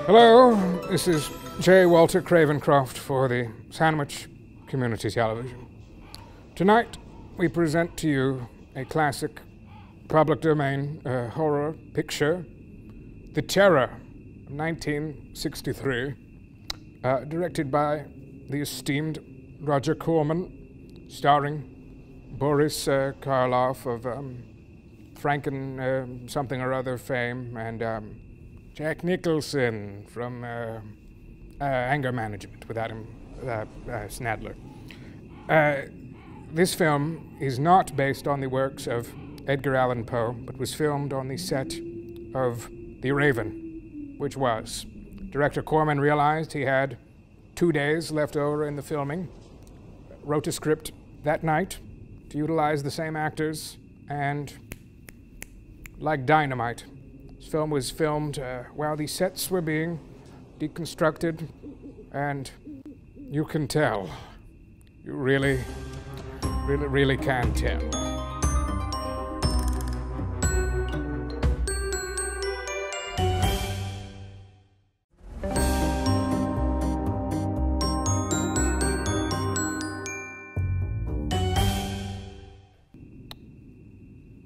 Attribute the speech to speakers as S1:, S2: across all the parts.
S1: Hello, this is J. Walter Cravencroft for the Sandwich Community Television. Tonight, we present to you a classic public domain horror picture, The Terror, 1963, directed by the esteemed Roger Corman, starring Boris Karloff of Franken something or other fame, and Jack Nicholson from Anger Management with Adam Snadler. This film is not based on the works of Edgar Allan Poe, but was filmed on the set of The Raven, which was. Director Corman realized he had 2 days left over in the filming, wrote a script that night to utilize the same actors, and like dynamite, this film was filmed while the sets were being deconstructed, and you can tell. You really can tell.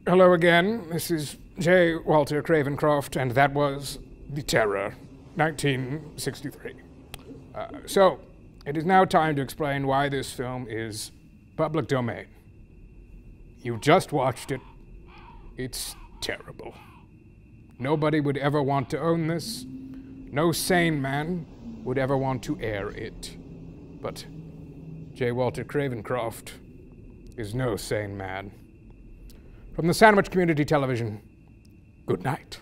S1: Hello again, this is J. Walter Cravencroft, and that was The Terror, 1963. So, it is now time to explain why this film is public domain. You just watched it. It's terrible. Nobody would ever want to own this. No sane man would ever want to air it. But J. Walter Cravencroft is no sane man. From the Sandwich Community Television, good night.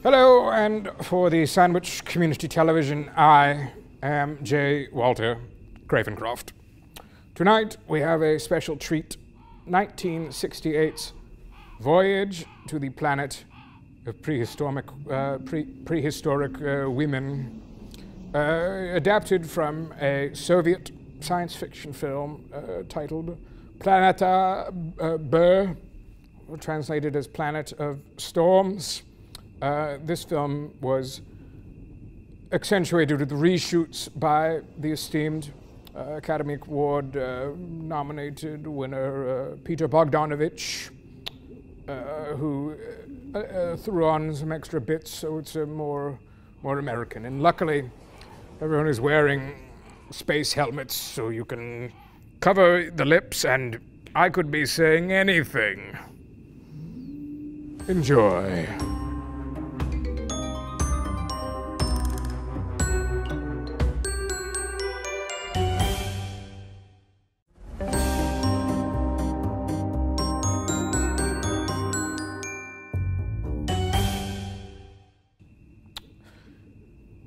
S1: Hello, and for the Sandwich Community Television, I am J. Walter Cravencroft. Tonight, we have a special treat, 1968's Voyage to the Planet of Prehistoric Women, adapted from a Soviet science fiction film titled Planeta B, translated as Planet of Storms. This film was accentuated with reshoots by the esteemed Academy Award nominated winner Peter Bogdanovich, who threw on some extra bits so it's more American. And luckily, everyone is wearing space helmets so you can cover the lips, and I could be saying anything. Enjoy.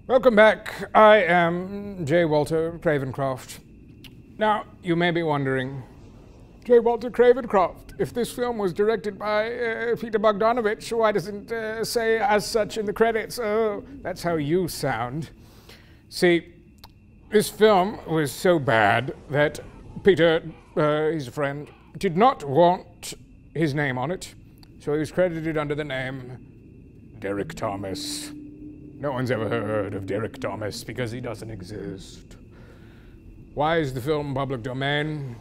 S1: Welcome back. I am J. Walter Cravencroft. Now, you may be wondering, J. Walter Cravencroft, if this film was directed by Peter Bogdanovich, why doesn't it say as such in the credits? Oh, that's how you sound. See, this film was so bad that Peter, his friend, did not want his name on it, so he was credited under the name Derek Thomas. No one's ever heard of Derek Thomas because he doesn't exist. Why is the film public domain?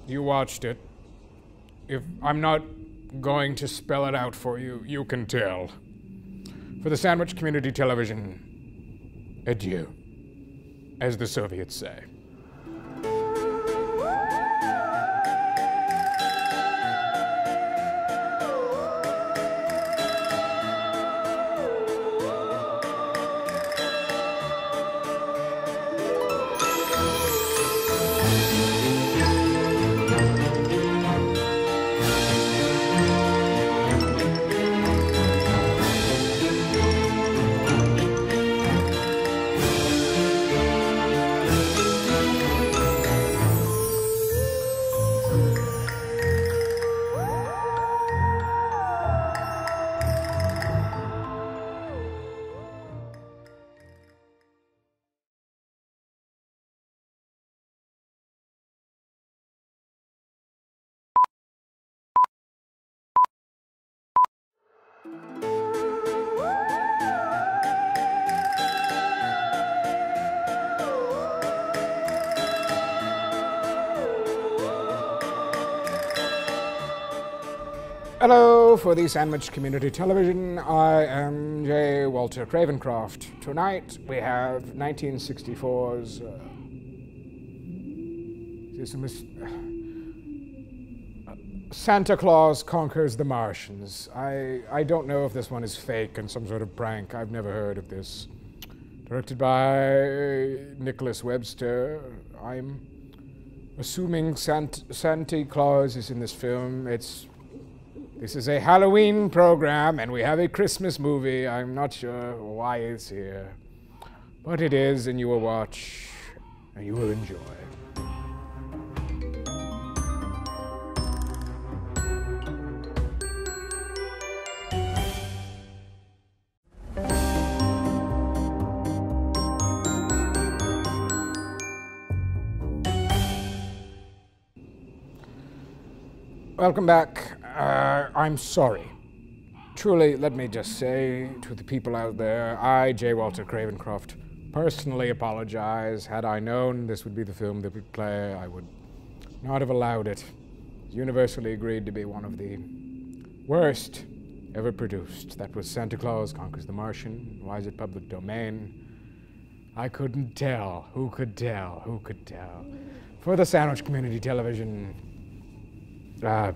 S1: You watched it. If I'm not going to spell it out for you, you can tell. For the Sandwich Community Television, adieu, as the Soviets say. Hello, for the Sandwich Community Television, I am J. Walter Cravencroft. Tonight we have 1964's Santa Claus Conquers the Martians. I don't know if this one is fake and some sort of prank. I've never heard of this. Directed by Nicholas Webster. I'm assuming Santa Claus is in this film. This is a Halloween program, and we have a Christmas movie. I'm not sure why it's here, but it is, and you will watch, and you will enjoy. Welcome back. I'm sorry. Truly, let me just say to the people out there, I, J. Walter Cravencroft, personally apologize. Had I known this would be the film that would play, I would not have allowed it. It's universally agreed to be one of the worst ever produced. That was Santa Claus Conquers the Martian. Why is it public domain? I couldn't tell. Who could tell? Who could tell? For the Sandwich Community Television, bye.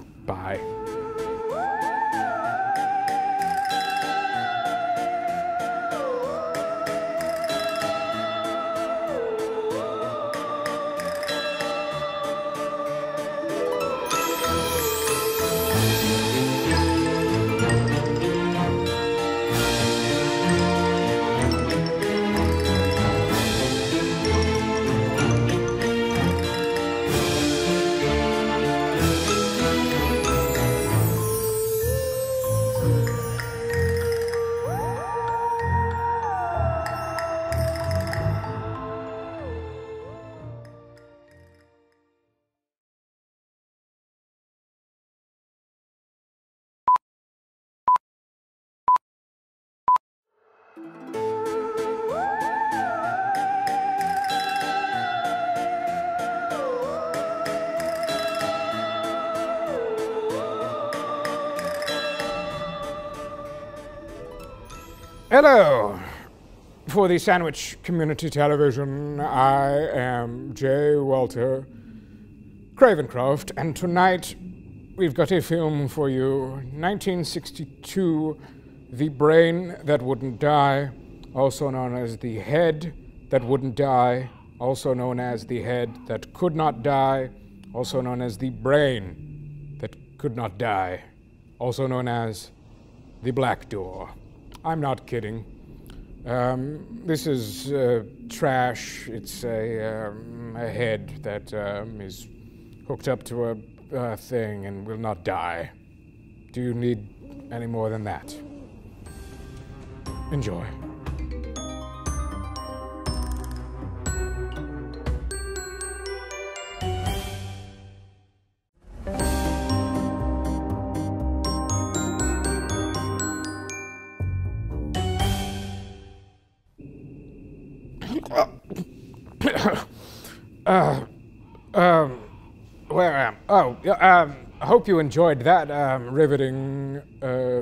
S1: Hello. for the Sandwich Community Television, I am J. Walter Cravencroft, and tonight we've got a film for you, 1962, The Brain That Wouldn't Die, also known as The Head That Wouldn't Die, also known as The Head That Could Not Die, also known as The Brain That Could Not Die, also known as The Black Door. I'm not kidding. This is trash. It's a head that is hooked up to a thing and will not die. Do you need any more than that? Enjoy. Where am I? Oh, I hope you enjoyed that riveting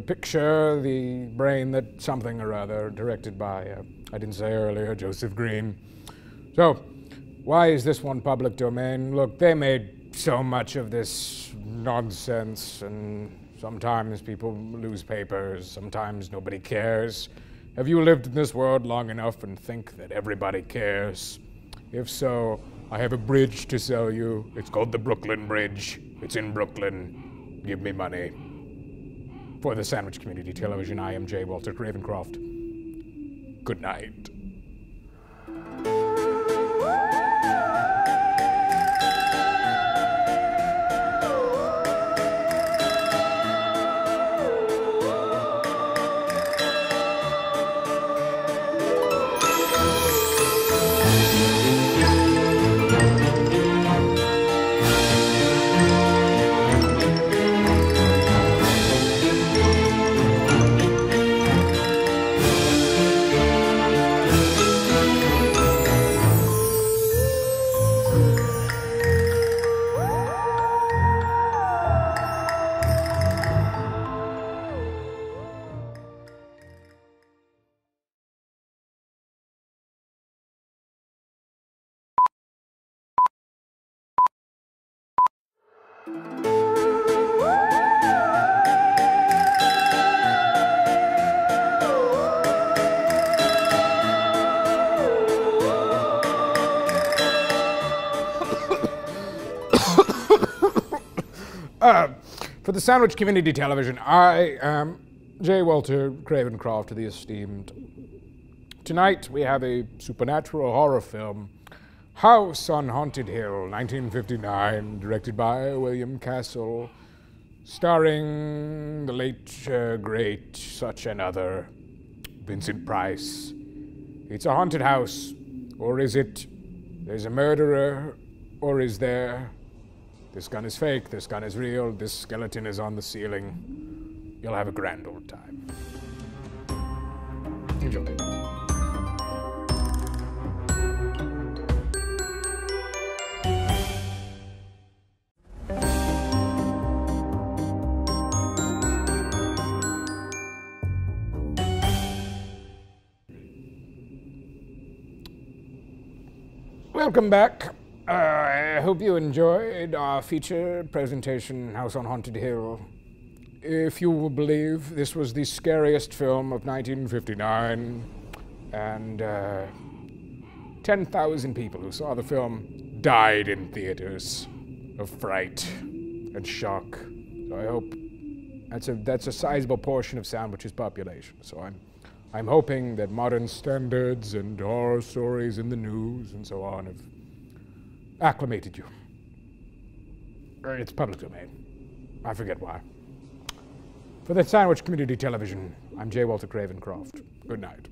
S1: picture, The Brain That Something or Other, directed by, I didn't say earlier, Joseph Green. So, why is this one public domain? Look, they made so much of this nonsense, and sometimes people lose papers, sometimes nobody cares. Have you lived in this world long enough and think that everybody cares? If so, I have a bridge to sell you. It's called the Brooklyn Bridge. It's in Brooklyn. Give me money. For the Sandwich Community Television, I am J. Walter Cravencroft. Good night. For the Sandwich Community Television, I am J. Walter Cravencroft, the esteemed. Tonight we have a supernatural horror film, House on Haunted Hill, 1959, directed by William Castle, starring the late, great, such another, Vincent Price. It's a haunted house, or is it? There's a murderer, or is there? This gun is fake, this gun is real, this skeleton is on the ceiling. You'll have a grand old time. Enjoy. Welcome back. I hope you enjoyed our feature presentation, House on Haunted Hill. If you will believe, this was the scariest film of 1959, and 10,000 people who saw the film died in theaters of fright and shock. So I hope that's a sizable portion of Sandwich's population. So I'm hoping that modern standards and horror stories in the news and so on have acclimated you. It's public domain. I forget why. For the Sandwich Community Television, I'm J. Walter Cravencroft. Good night.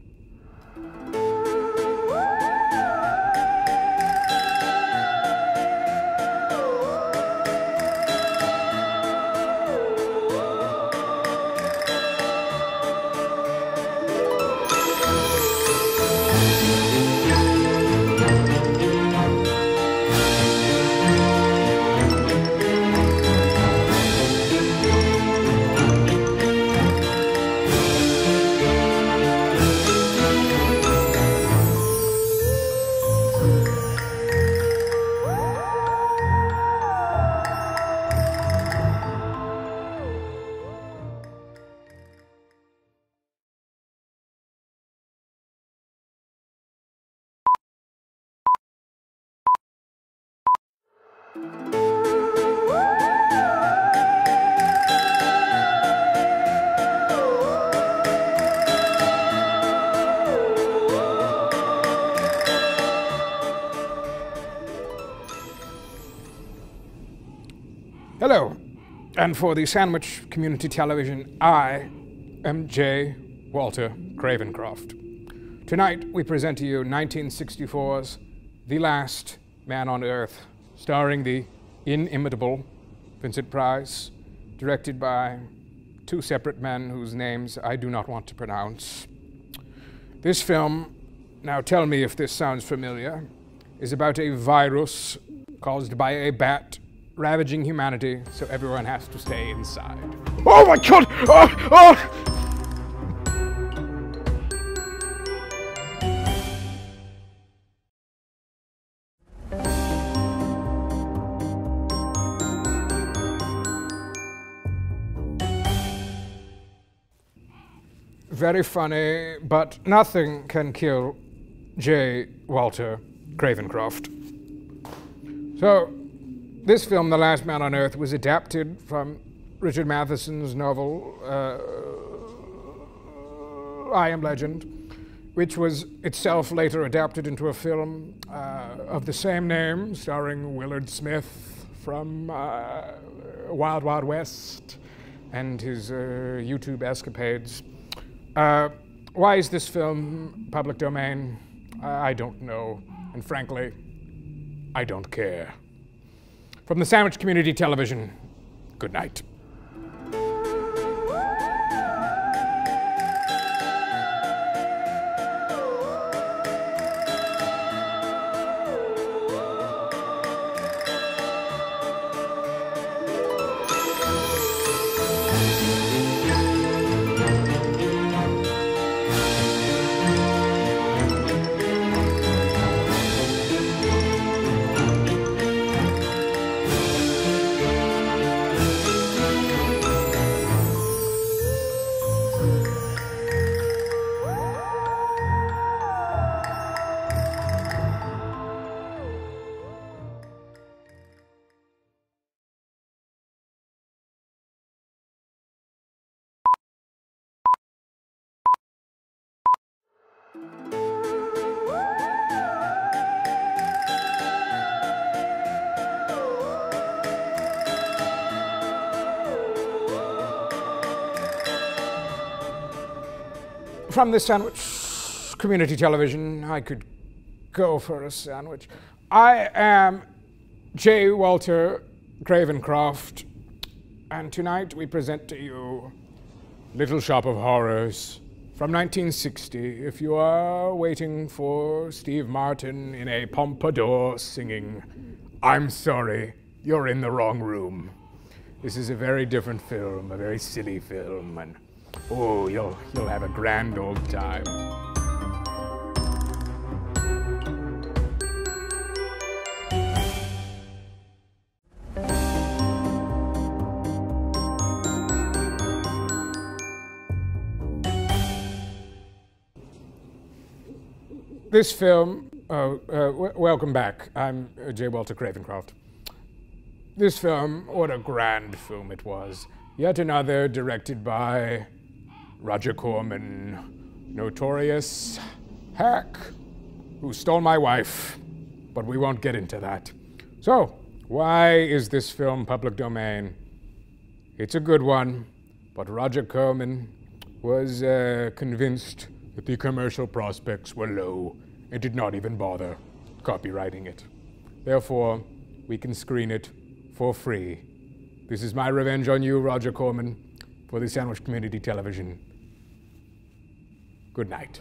S1: Hello, and for the Sandwich Community Television, I am J. Walter Cravencroft. Tonight, we present to you 1964's The Last Man on Earth, starring the inimitable Vincent Price, directed by two separate men whose names I do not want to pronounce. This film, now tell me if this sounds familiar, is about a virus caused by a bat ravaging humanity, so everyone has to stay inside. Oh my god! Very funny, but nothing can kill J. Walter Cravencroft. So, this film, The Last Man on Earth, was adapted from Richard Matheson's novel, I Am Legend, which was itself later adapted into a film of the same name, starring Willard Smith from Wild Wild West and his YouTube escapades. Why is this film public domain? I don't know, and frankly, I don't care. From the Sandwich Community Television, good night. From the Sandwich Community Television, I could go for a sandwich. I am J. Walter Cravencroft, and tonight we present to you Little Shop of Horrors from 1960. If you are waiting for Steve Martin in a pompadour singing, I'm sorry, you're in the wrong room. This is a very different film, a very silly film, and oh, you'll have a grand old time. This film, welcome back. I'm J. Walter Cravencroft. This film, what a grand film it was. Yet another directed by Roger Corman, notorious hack who stole my wife, but we won't get into that. So, why is this film public domain? It's a good one, but Roger Corman was convinced that the commercial prospects were low and did not even bother copyrighting it. Therefore, we can screen it for free. This is my revenge on you, Roger Corman, for the Sandwich Community Television. Good night.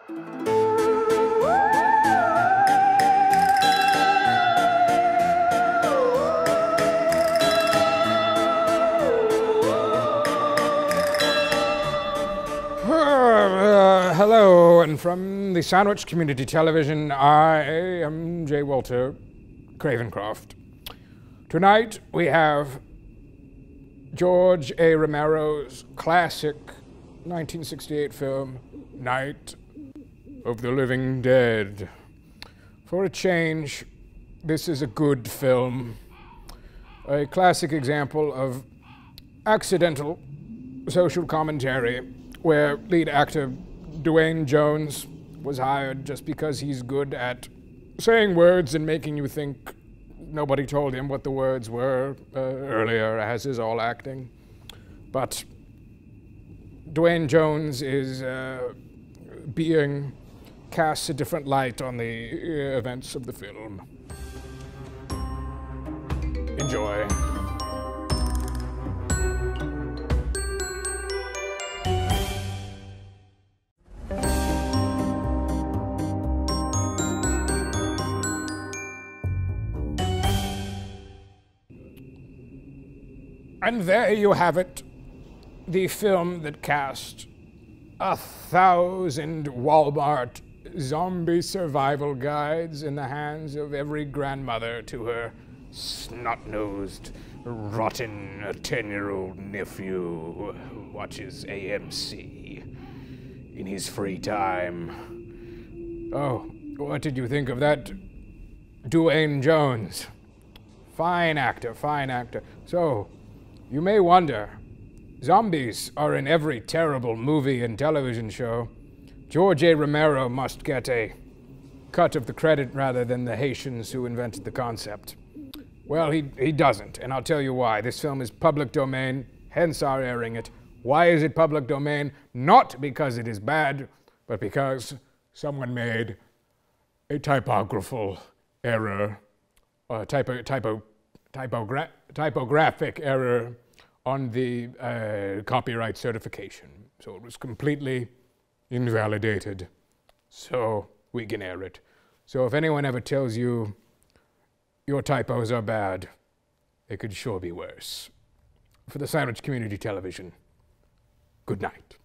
S1: Hello, and from the Sandwich Community Television, I am J. Walter Cravencroft. Tonight we have George A. Romero's classic 1968 film, Night of the Living Dead. For a change, this is a good film. A classic example of accidental social commentary where lead actor Dwayne Jones was hired just because he's good at saying words and making you think nobody told him what the words were earlier, as is all acting. But Dwayne Jones is being cast a different light on the events of the film. Enjoy. And there you have it, the film that cast 1,000 Walmart zombie survival guides in the hands of every grandmother to her snot-nosed, rotten 10-year-old nephew who watches AMC in his free time. Oh, what did you think of that? Dwayne Jones. Fine actor, fine actor. So, you may wonder, zombies are in every terrible movie and television show. George A. Romero must get a cut of the credit rather than the Haitians who invented the concept. Well, he doesn't, and I'll tell you why. This film is public domain, hence our airing it. Why is it public domain? Not because it is bad, but because someone made a typographical error, typographic error on the copyright certification. So it was completely invalidated. So we can air it. So if anyone ever tells you your typos are bad, it could sure be worse. For the Sandwich Community Television, good night.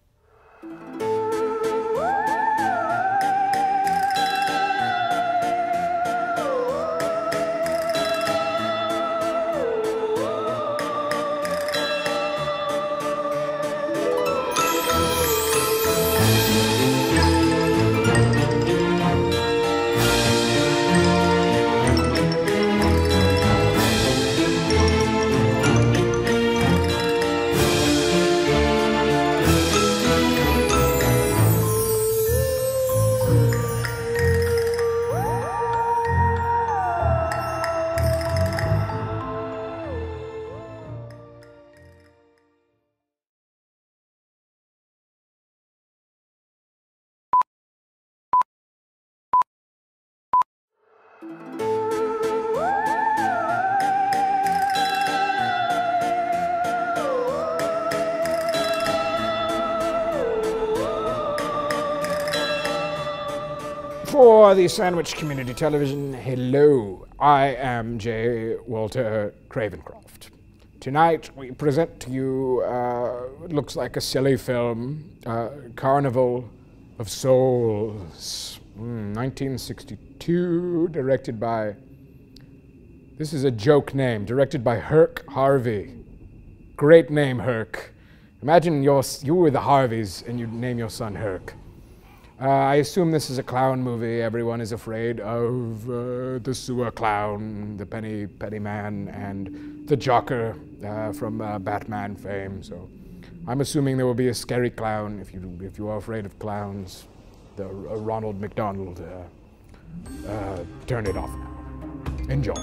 S1: For the Sandwich Community Television, hello, I am J. Walter Cravencroft. Tonight we present to you what looks like a silly film, Carnival of Souls, 1962, directed by, this is a joke name, directed by Herc Harvey. Great name, Herc. Imagine you were the Harveys and you'd name your son Herc. I assume this is a clown movie. Everyone is afraid of the sewer clown, the penny man, and the Joker from Batman fame. So I'm assuming there will be a scary clown if you are afraid of clowns. The Ronald McDonald. Turn it off now. Enjoy.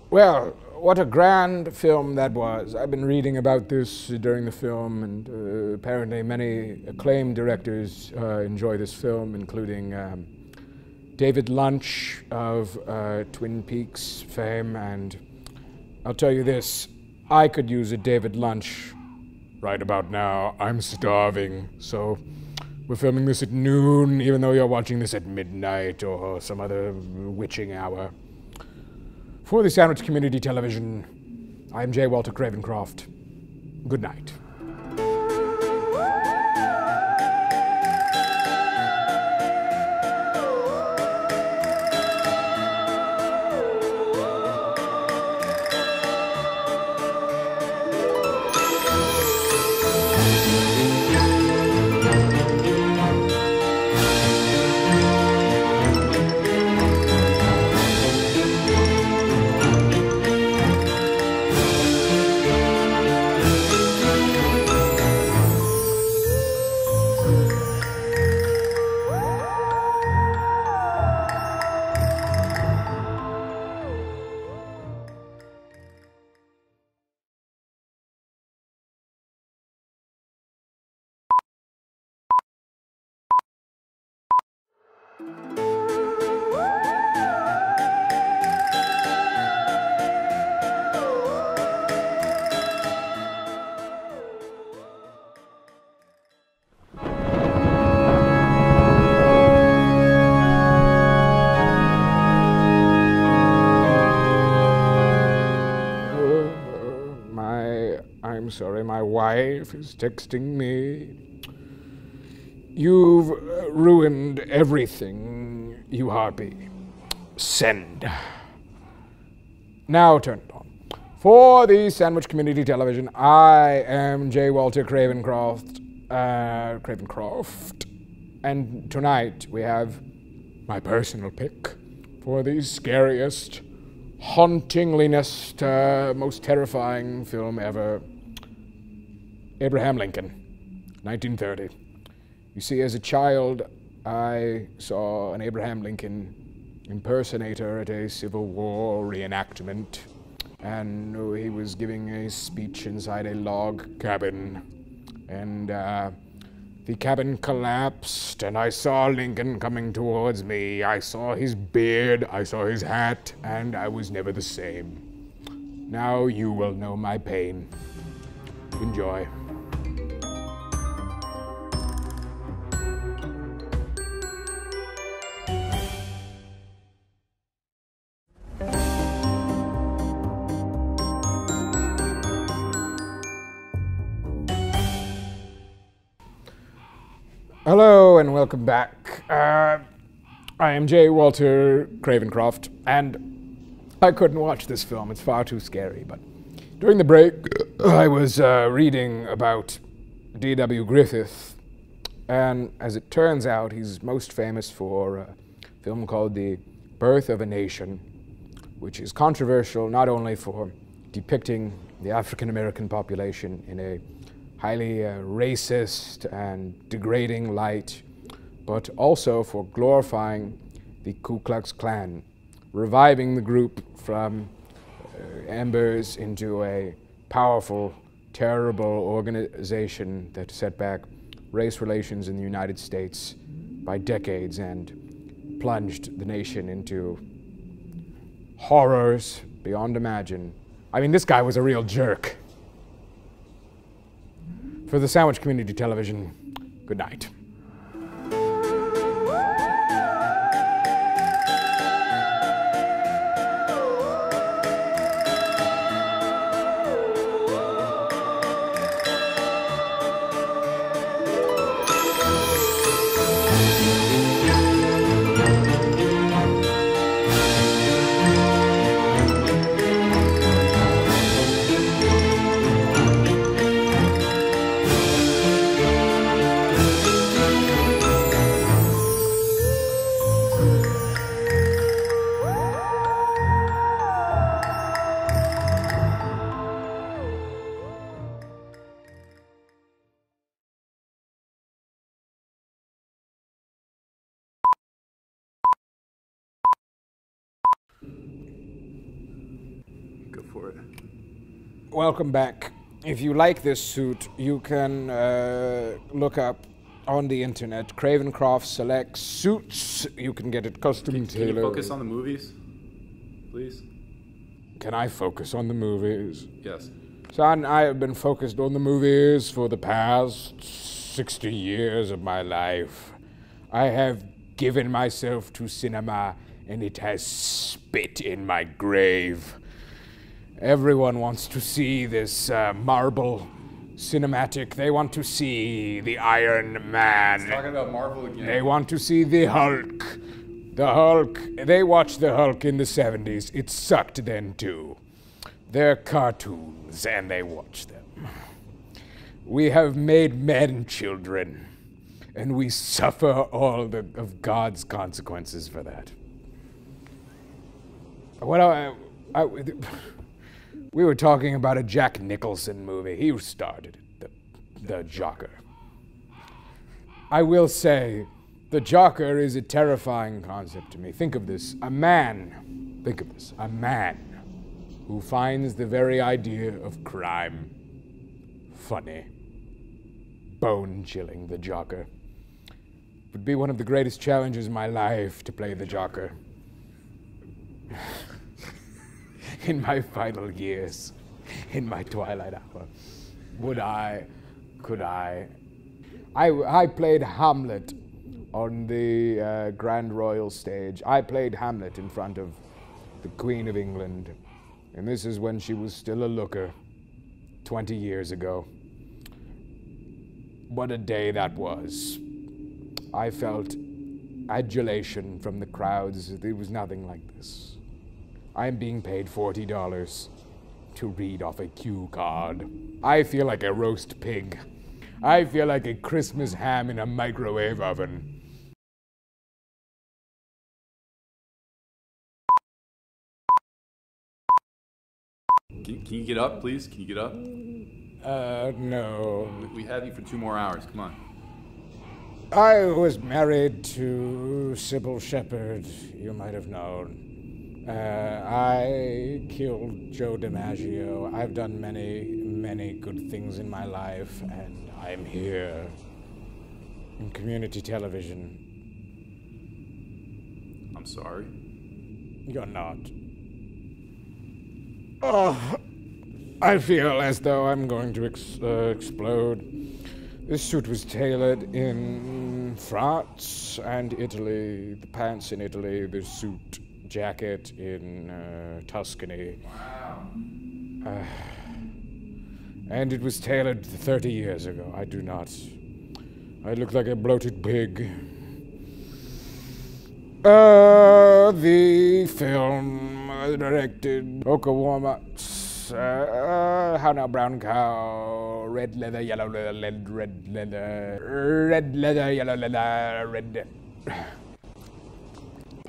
S1: Well, what a grand film that was. I've been reading about this during the film, and apparently many acclaimed directors enjoy this film, including David Lynch of Twin Peaks fame. And I'll tell you this, I could use a David Lynch right about now. I'm starving, so we're filming this at noon, even though you're watching this at midnight or some other witching hour. For the Sandwich Community Television, I'm J. Walter Cravencroft. Good night. I'm sorry, my wife is texting me. You've ruined everything, you harpy. Send. Now turn it on. For the Sandwich Community Television, I am J. Walter Cravencroft. And tonight we have my personal pick for the scariest, hauntinglinest, most terrifying film ever. Abraham Lincoln, 1930. You see, as a child, I saw an Abraham Lincoln impersonator at a Civil War reenactment, and he was giving a speech inside a log cabin, and the cabin collapsed, and I saw Lincoln coming towards me. I saw his beard, I saw his hat, and I was never the same. Now you will know my pain. Enjoy. Hello and welcome back. I am J. Walter Cravencroft, and I couldn't watch this film. It's far too scary. But during the break, I was reading about D.W. Griffith, and as it turns out, he's most famous for a film called The Birth of a Nation, which is controversial not only for depicting the African American population in a highly racist and degrading light, but also for glorifying the Ku Klux Klan, reviving the group from embers into a powerful, terrible organization that set back race relations in the United States by decades and plunged the nation into horrors beyond imagine. I mean, this guy was a real jerk. For the Sandwich Community Television, good night.
S2: for it.
S1: Welcome back. If you like this suit, you can look up on the internet Cravencroft selects suits. You can get it custom tailored.
S2: Can you focus on the movies, please?
S1: Can I focus on the movies?
S2: Yes.
S1: Son, I have been focused on the movies for the past 60 years of my life. I have given myself to cinema, and it has spit in my grave. Everyone wants to see this Marvel cinematic. They want to see the Iron Man.
S2: He's talking about Marvel again.
S1: They want to see the Hulk. The Hulk. They watched the Hulk in the 70s. It sucked then too. They're cartoons, and they watch them. We have made men children, and we suffer all of God's consequences for that. We were talking about a Jack Nicholson movie. He started it, the Joker. I will say, the Joker is a terrifying concept to me. Think of this, a man who finds the very idea of crime funny, bone-chilling, the Joker. It would be one of the greatest challenges in my life to play the Joker. In my final years, in my twilight hour, could I played Hamlet on the Grand Royal stage. I played Hamlet in front of the Queen of England, and this is when she was still a looker, 20 years ago. What a day that was. I felt adulation from the crowds. There was nothing like this. I am being paid $40 to read off a cue card. I feel like a roast pig. I feel like a Christmas ham in a microwave oven.
S2: Can you get up, please? Can you get up?
S1: No.
S2: We have you for 2 more hours. Come on.
S1: I was married to Sybil Shepherd, you might have known. I killed Joe DiMaggio. I've done many, many good things in my life, and I'm here in community television.
S2: I'm sorry.
S1: You're not. Oh, I feel as though I'm going to explode. This suit was tailored in France and Italy. The pants in Italy, the suit jacket in Tuscany.
S2: Wow.
S1: And it was tailored 30 years ago. I look like a bloated pig. The film directed Okawama. How now, brown cow, red leather, yellow leather, red leather, yellow leather, red.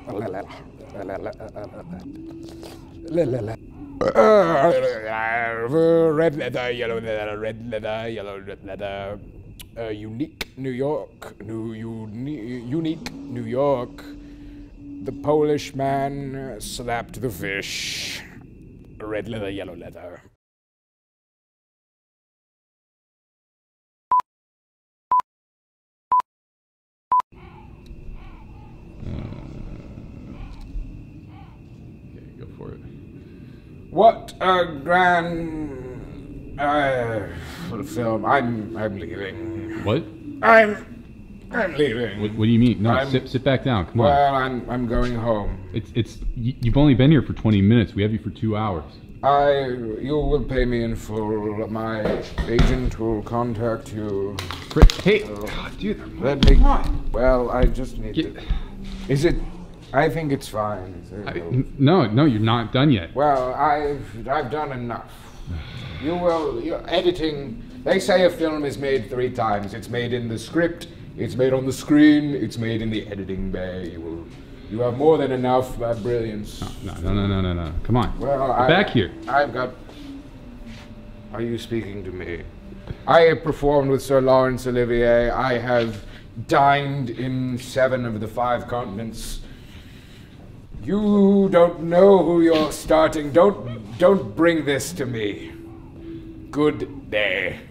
S1: Red leather, yellow leather, red leather, yellow leather. Unique New York, unique New York. The Polish man slapped the fish. Red leather, yellow leather.
S2: Okay, go for it.
S1: What a grand film. I'm leaving.
S2: What?
S1: I'm leaving.
S2: What do you mean? No, sit back down. Come on.
S1: Well, I'm going home.
S2: You've only been here for 20 minutes. We have you for 2 hours.
S1: You will pay me in full. My agent will contact you.
S2: Hey, God, dude,
S1: Come on. Well, I just need to. Is it? I think it's fine.
S2: No, you're not done yet.
S1: Well, I've done enough. You're editing. They say a film is made 3 times. It's made in the script. It's made on the screen. It's made in the editing bay. You have more than enough brilliance.
S2: No. Come on.
S1: Well,
S2: back here.
S1: Are you speaking to me? I have performed with Sir Laurence Olivier. I have dined in 7 of the 5 continents. You don't know who you're starting. Don't Don't bring this to me. Good day.